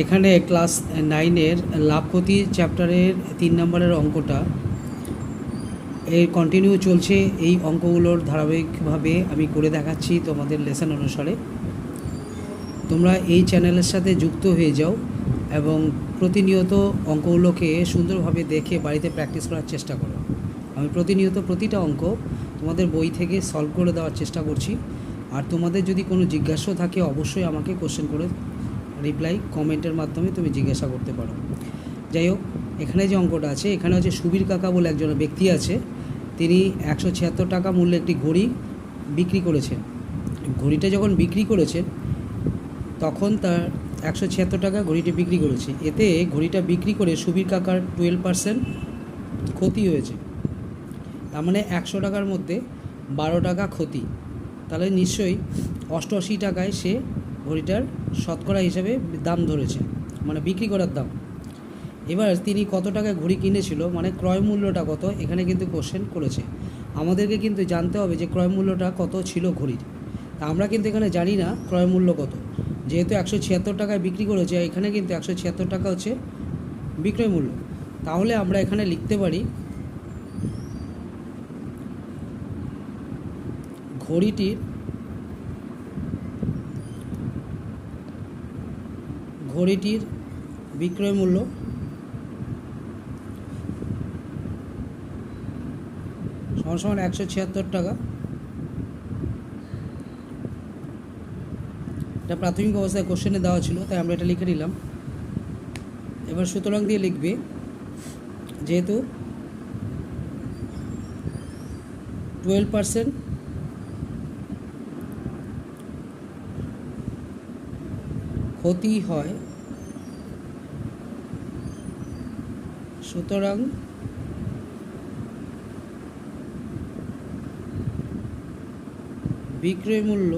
এখানে ক্লাস 9-এর লাভ ক্ষতি চ্যাপ্টারের 3 নম্বরের অঙ্কটা এর কন্টিনিউ চলছে। এই অঙ্কগুলোর ধারাবাহিকভাবে আমি করে দেখাচ্ছি তোমাদের লেসন অনুসারে। তোমরা এই চ্যানেলের সাথে যুক্ত হয়ে যাও এবং প্রতিনিয়ত অঙ্কগুলোকে সুন্দরভাবে দেখে বাড়িতে প্র্যাকটিস করার চেষ্টা করো। আমি প্রতিনিয়ত প্রতিটা অঙ্ক তোমাদের বই থেকে সলভ করে দেওয়ার চেষ্টা করছি। আর তোমাদের যদি কোনো জিজ্ঞাসা থাকে অবশ্যই আমাকে কোশ্চেন করে রিপ্লাই কমেন্টের মাধ্যমে তুমি জিজ্ঞাসা করতে পারো। যাই হোক, এখানে যে অঙ্কটা আছে, এখানে হচ্ছে সুবীর কাকা বলে একজন ব্যক্তি আছে। তিনি 176 টাকা মূল্যে একটি ঘড়ি বিক্রি করেছেন। ঘড়িটা যখন বিক্রি করেছেন তখন তার 176 টাকা ঘড়িটি বিক্রি করেছে। এতে ঘড়িটা বিক্রি করে সুবীর কাকার 12% ক্ষতি হয়েছে। তার মানে 100 টাকার মধ্যে 12 টাকা ক্ষতি। তাহলে নিশ্চয়ই 88 টাকায় সে ঘড়িটার শতকরা হিসাবে দাম ধরেছে, মানে বিক্রি করার দাম। এবার তিনি কত টাকায় ঘড়ি কিনেছিল, মানে ক্রয় মূল্যটা কত, এখানে কিন্তু কোশ্চেন করেছে। আমাদেরকে কিন্তু জানতে হবে যে ক্রয় মূল্যটা কত ছিল ঘড়ির। তা আমরা কিন্তু এখানে জানি না ক্রয় মূল্য কত, যেহেতু 176 টাকায় বিক্রি করেছে। এখানে কিন্তু 176 টাকা হচ্ছে বিক্রয় মূল্য। তাহলে আমরা এখানে লিখতে পারি ঘড়িটির বিক্রয় মূল্য সমান 176 টাকা। এটা প্রাথমিক অবস্থায় কোশ্চেনে দেওয়া ছিল, তাই আমরা এটা লিখে নিলাম। এবার সুতরাং দিয়ে লিখবে, যেহেতু 12% ক্ষতি হয়, সুতরাং বিক্রয় মূল্য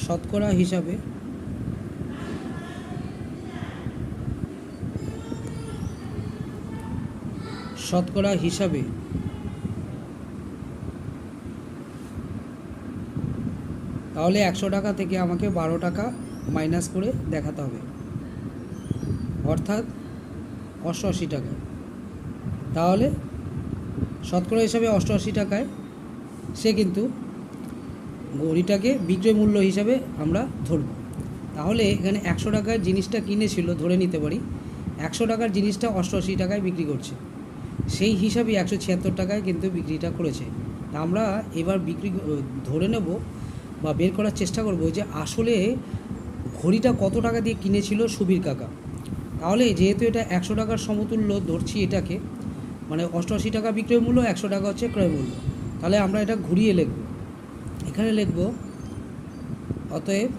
শতকরা হিসাবে তাহলে 100 টাকা থেকে আমাকে 12 টাকা মাইনাস করে দেখাতে হবে, অর্থাৎ 88 টাকা। তাহলে শতকরা হিসাবে 88 টাকায় সে কিন্তু ঘড়িটাকে বিক্রয় মূল্য হিসাবে আমরা ধরব। তাহলে এখানে 100 টাকার জিনিসটা কিনেছিল, ধরে নিতে পারি 100 টাকার জিনিসটা 88 টাকায় বিক্রি করছে, সেই হিসাবে 176 টাকায় কিন্তু বিক্রিটা করেছে। আমরা এবার ধরে নেব বা বের করার চেষ্টা করব যে আসলে ঘড়িটা কত টাকা দিয়ে কিনেছিল সুবীর কাকা। তাহলে যেহেতু এটা 100 টাকার সমতুল্য ধরছি এটাকে, মানে 88 টাকা বিক্রয় মূল্য, 100 টাকা হচ্ছে ক্রয় মূল্য। তাহলে আমরা এটা ঘুরিয়ে লিখব। এখানে লিখব অতএব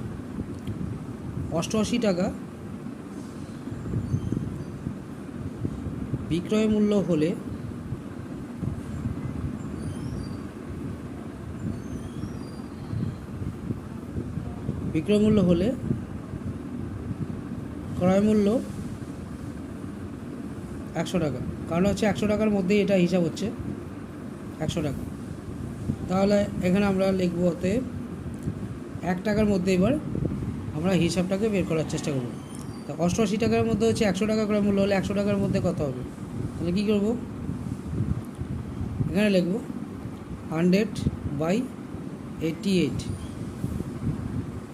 88 টাকা বিক্রয় মূল্য হলে ক্রয় মূল্য 100 টাকা, কারণ হচ্ছে 100 টাকার মধ্যেই এটা হিসাব হচ্ছে 100 টাকা। তাহলে এখানে আমরা লিখব অতএব 1 টাকার মধ্যে এবার আমরা হিসাবটাকে বের করার চেষ্টা করব। তো 88 টাকার মধ্যে হচ্ছে 100 টাকা ক্রয় মূল্য হলে 100 টাকার মধ্যে কত হবে, তাহলে কী করব, এখানে লিখব 100/88।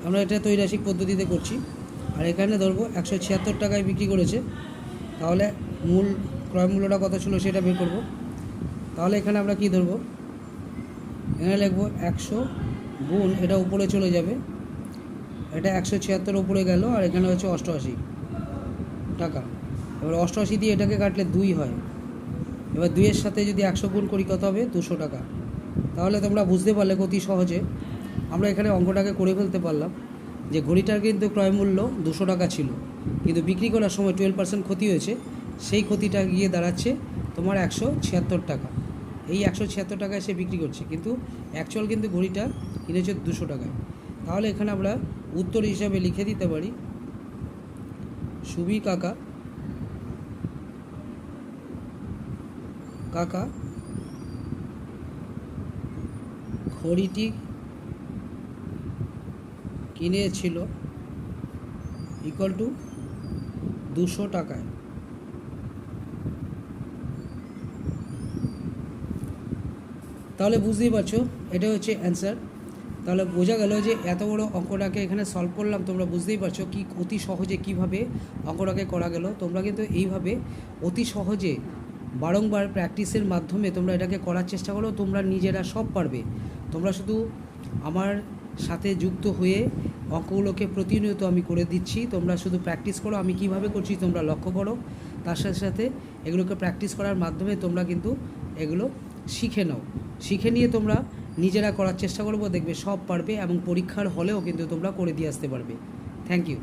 আমরা এটা ত্রৈরাশিক পদ্ধতিতে করছি। আর এখানে ধরবো 176 টাকায় বিক্রি করেছে, তাহলে ক্রয় মূল্যটা কত ছিল সেটা বের করব। তাহলে এখানে আমরা কি ধরবো, এখানে লিখব 100 গুণ, এটা উপরে চলে যাবে, এটা 176 উপরে গেল, আর এখানে হচ্ছে 88 টাকা। এবার 88 দিয়ে এটাকে কাটলে 2 হয়। এবার 2-এর সাথে যদি 100 গুণ করি কত হবে, 200 টাকা। তাহলে তোমরা বুঝতে পারলে অতি সহজে আমরা এখানে অঙ্কটাকে করে ফেলতে পারলাম যে ঘড়িটার কিন্তু ক্রয় মূল্য 200 টাকা ছিল, কিন্তু বিক্রি করার সময় 12% ক্ষতি হয়েছে। সেই ক্ষতিটা গিয়ে দাঁড়াচ্ছে তোমার 176 টাকা। এই 176 টাকায় সে বিক্রি করছে, কিন্তু অ্যাকচুয়াল কিন্তু ঘড়িটা কিনেছে 200 টাকায়। তাহলে এখানে আমরা উত্তর হিসাবে লিখে দিতে পারি সুবীর কাকা ঘড়িটি কিনেছিল ইকুয়াল টু 200 টাকায়। তাহলে বুঝতেই পারছো এটা হচ্ছে অ্যান্সার। তাহলে বোঝা গেল যে এত বড় অঙ্কটাকে এখানে সলভ করলাম, তোমরা বুঝতেই পারছো কি অতি সহজে কিভাবে অঙ্কটাকে করা গেল। তোমরা কিন্তু এইভাবে অতি সহজে বারংবার প্র্যাকটিসের মাধ্যমে তোমরা এটাকে করার চেষ্টা করো, তোমরা নিজেরা সব পারবে। তোমরা শুধু আমার সাথে যুক্ত হয়ে অঙ্কগুলোকে প্রতিনিয়ত আমি করে দিচ্ছি, তোমরা শুধু প্র্যাকটিস করো। আমি কিভাবে করছি তোমরা লক্ষ্য করো, তার সাথে সাথে এগুলোকে প্র্যাকটিস করার মাধ্যমে তোমরা কিন্তু এগুলো শিখে নাও। শিখে নিয়ে তোমরা নিজেরা করার চেষ্টা করবো, দেখবে সব পারবে এবং পরীক্ষার হলেও কিন্তু তোমরা করে দিয়ে আসতে পারবে। Thank you.